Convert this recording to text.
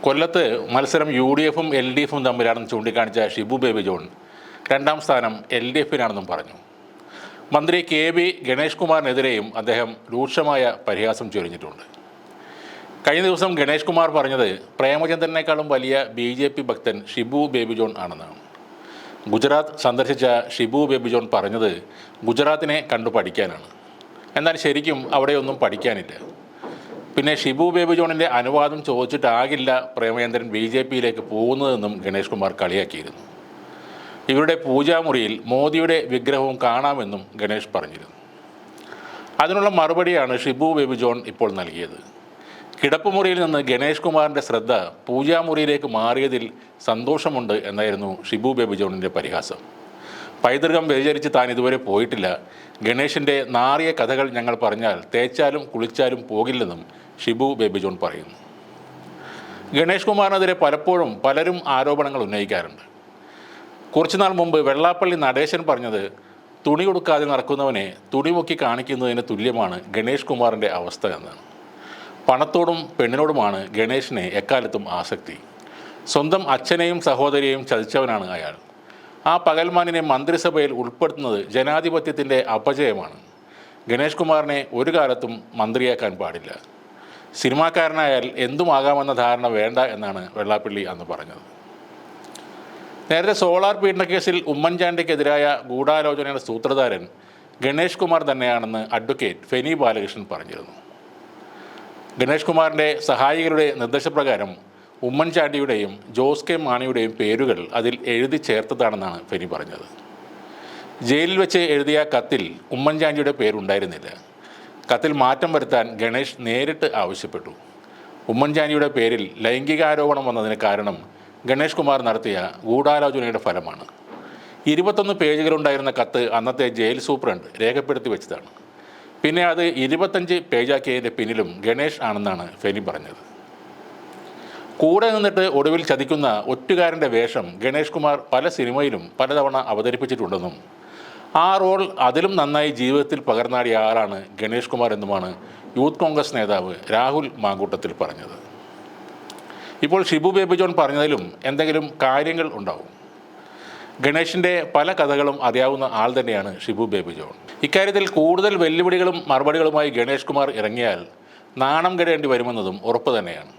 കൊല്ലത്ത് മത്സരം UDFും LDFും തമ്മിലാണെന്ന് ചൂണ്ടിക്കാണിച്ച Shibu baby John രണ്ടാം സ്ഥാനം LDFിനാണെന്നും പറഞ്ഞു. മന്ത്രി KB ഗണേഷ് കുമാറിനെതിരെയും അദ്ദേഹം രൂക്ഷമായ പരിഹാസം ചൊരിഞ്ഞിട്ടുണ്ട്. കഴിഞ്ഞ ദിവസം ഗണേഷ് കുമാർ പറഞ്ഞത് പ്രേമചന്ദ്രനേക്കാളും വലിയ BJP ഭക്തൻ ഷിബു ബേബി ജോൺ ആണെന്നാണ്. ഗുജറാത്ത് സന്ദർശിച്ച ഷിബു ബേബി ജോൺ പറഞ്ഞത് ഗുജറാത്തിനെ കണ്ടു പഠിക്കാനാണ്. എന്നാൽ ശരിക്കും അവിടെയൊന്നും പഠിക്കാനില്ല. പിന്നെ ഷിബു ബേബി ജോണിൻ്റെ അനുവാദം ചോദിച്ചിട്ടാകില്ല പ്രേമചന്ദ്രൻ BJPയിലേക്ക് പോകുന്നതെന്നും ഗണേഷ് കുമാർ കളിയാക്കിയിരുന്നു. ഇവരുടെ പൂജാമുറിയിൽ മോദിയുടെ വിഗ്രഹവും കാണാമെന്നും ഗണേഷ് പറഞ്ഞിരുന്നു. അതിനുള്ള മറുപടിയാണ് ഷിബു ബേബി ജോൺ ഇപ്പോൾ നൽകിയത്. കിടപ്പുമുറിയിൽ നിന്ന് ഗണേഷ് കുമാറിൻ്റെ ശ്രദ്ധ പൂജാമുറിയിലേക്ക് മാറിയതിൽ സന്തോഷമുണ്ട് എന്നായിരുന്നു ഷിബു ബേബി ജോണിൻ്റെ പരിഹാസം. പൈതൃകം വ്യതിചരിച്ച് താൻ ഇതുവരെ പോയിട്ടില്ല. ഗണേഷിൻ്റെ നാറിയ കഥകൾ ഞങ്ങൾ പറഞ്ഞാൽ തേച്ചാലും കുളിച്ചാലും പോകില്ലെന്നും ഷിബു ബേബി ജോൺ പറയുന്നു. ഗണേഷ് കുമാറിനെതിരെ പലപ്പോഴും പലരും ആരോപണങ്ങൾ ഉന്നയിക്കാറുണ്ട്. കുറച്ചുനാൾ മുമ്പ് വെള്ളാപ്പള്ളി നടേശൻ പറഞ്ഞത് തുണി കൊടുക്കാതെ നടക്കുന്നവനെ തുണിമുക്കി കാണിക്കുന്നതിന് തുല്യമാണ് ഗണേഷ് കുമാറിൻ്റെ അവസ്ഥ എന്നാണ്. പണത്തോടും പെണ്ണിനോടുമാണ് ഗണേഷിന് എക്കാലത്തും ആസക്തി. സ്വന്തം അച്ഛനെയും സഹോദരിയെയും ചതിച്ചവനാണ് അയാൾ. ആ പകൽമാനിനെ മന്ത്രിസഭയിൽ ഉൾപ്പെടുത്തുന്നത് ജനാധിപത്യത്തിൻ്റെ അപജയമാണ്. ഗണേഷ് കുമാറിനെ ഒരു കാലത്തും മന്ത്രിയാക്കാൻ പാടില്ല. സിനിമാക്കാരനായാൽ എന്തുമാകാമെന്ന ധാരണ വേണ്ട എന്നാണ് വെള്ളാപ്പള്ളി അന്ന് പറഞ്ഞത്. നേരത്തെ സോളാർ പീഡനക്കേസിൽ ഉമ്മൻചാണ്ടിക്കെതിരായ ഗൂഢാലോചനയുടെ സൂത്രധാരൻ ഗണേഷ് കുമാർ തന്നെയാണെന്ന് അഡ്വക്കേറ്റ് ഫെനി ബാലകൃഷ്ണൻ പറഞ്ഞിരുന്നു. ഗണേഷ് കുമാറിൻ്റെ സഹായികളുടെ നിർദ്ദേശപ്രകാരം ഉമ്മൻചാണ്ടിയുടെയും ജോസ് കെ മാണിയുടെയും പേരുകൾ അതിൽ എഴുതി ചേർത്തതാണെന്നാണ് ഫെനി പറഞ്ഞത്. ജയിലിൽ വെച്ച് എഴുതിയ കത്തിൽ ഉമ്മൻചാണ്ടിയുടെ പേരുണ്ടായിരുന്നില്ല. കത്തിൽ മാറ്റം വരുത്താൻ ഗണേഷ് നേരിട്ട് ആവശ്യപ്പെട്ടു. ഉമ്മൻചാണ്ടിയുടെ പേരിൽ ലൈംഗികാരോപണം വന്നതിന് കാരണം ഗണേഷ് കുമാർ നടത്തിയ ഗൂഢാലോചനയുടെ ഫലമാണ്. 21 പേജുകളുണ്ടായിരുന്ന കത്ത് അന്നത്തെ ജയിൽ സൂപ്രണ്ട് രേഖപ്പെടുത്തി വെച്ചതാണ്. പിന്നെ അത് 25 പേജാക്കിയതിൻ്റെ പിന്നിലും ഗണേഷ് ആണെന്നാണ് ഫെനി പറഞ്ഞത്. കൂടെ നിന്നിട്ട് ഒടുവിൽ ചതിക്കുന്ന ഒറ്റുകാരൻ്റെ വേഷം ഗണേഷ് കുമാർ പല സിനിമയിലും പലതവണ അവതരിപ്പിച്ചിട്ടുണ്ടെന്നും ആ റോൾ അതിലും നന്നായി ജീവിതത്തിൽ പകർന്നാടിയ ആളാണ് ഗണേഷ് കുമാർ എന്നുമാണ് യൂത്ത് കോൺഗ്രസ് നേതാവ് രാഹുൽ മാങ്കൂട്ടത്തിൽ പറഞ്ഞത്. ഇപ്പോൾ ഷിബു ബേബി ജോൺ പറഞ്ഞതിലും എന്തെങ്കിലും കാര്യങ്ങൾ ഉണ്ടാവും. ഗണേഷിൻ്റെ പല കഥകളും അറിയാവുന്ന ആൾ തന്നെയാണ് ഷിബു ബേബി ജോൺ. ഇക്കാര്യത്തിൽ കൂടുതൽ വെല്ലുവിളികളും മറുപടികളുമായി ഗണേഷ് കുമാർ ഇറങ്ങിയാൽ നാണം കെടേണ്ടി വരുമെന്നതും ഉറപ്പ് തന്നെയാണ്.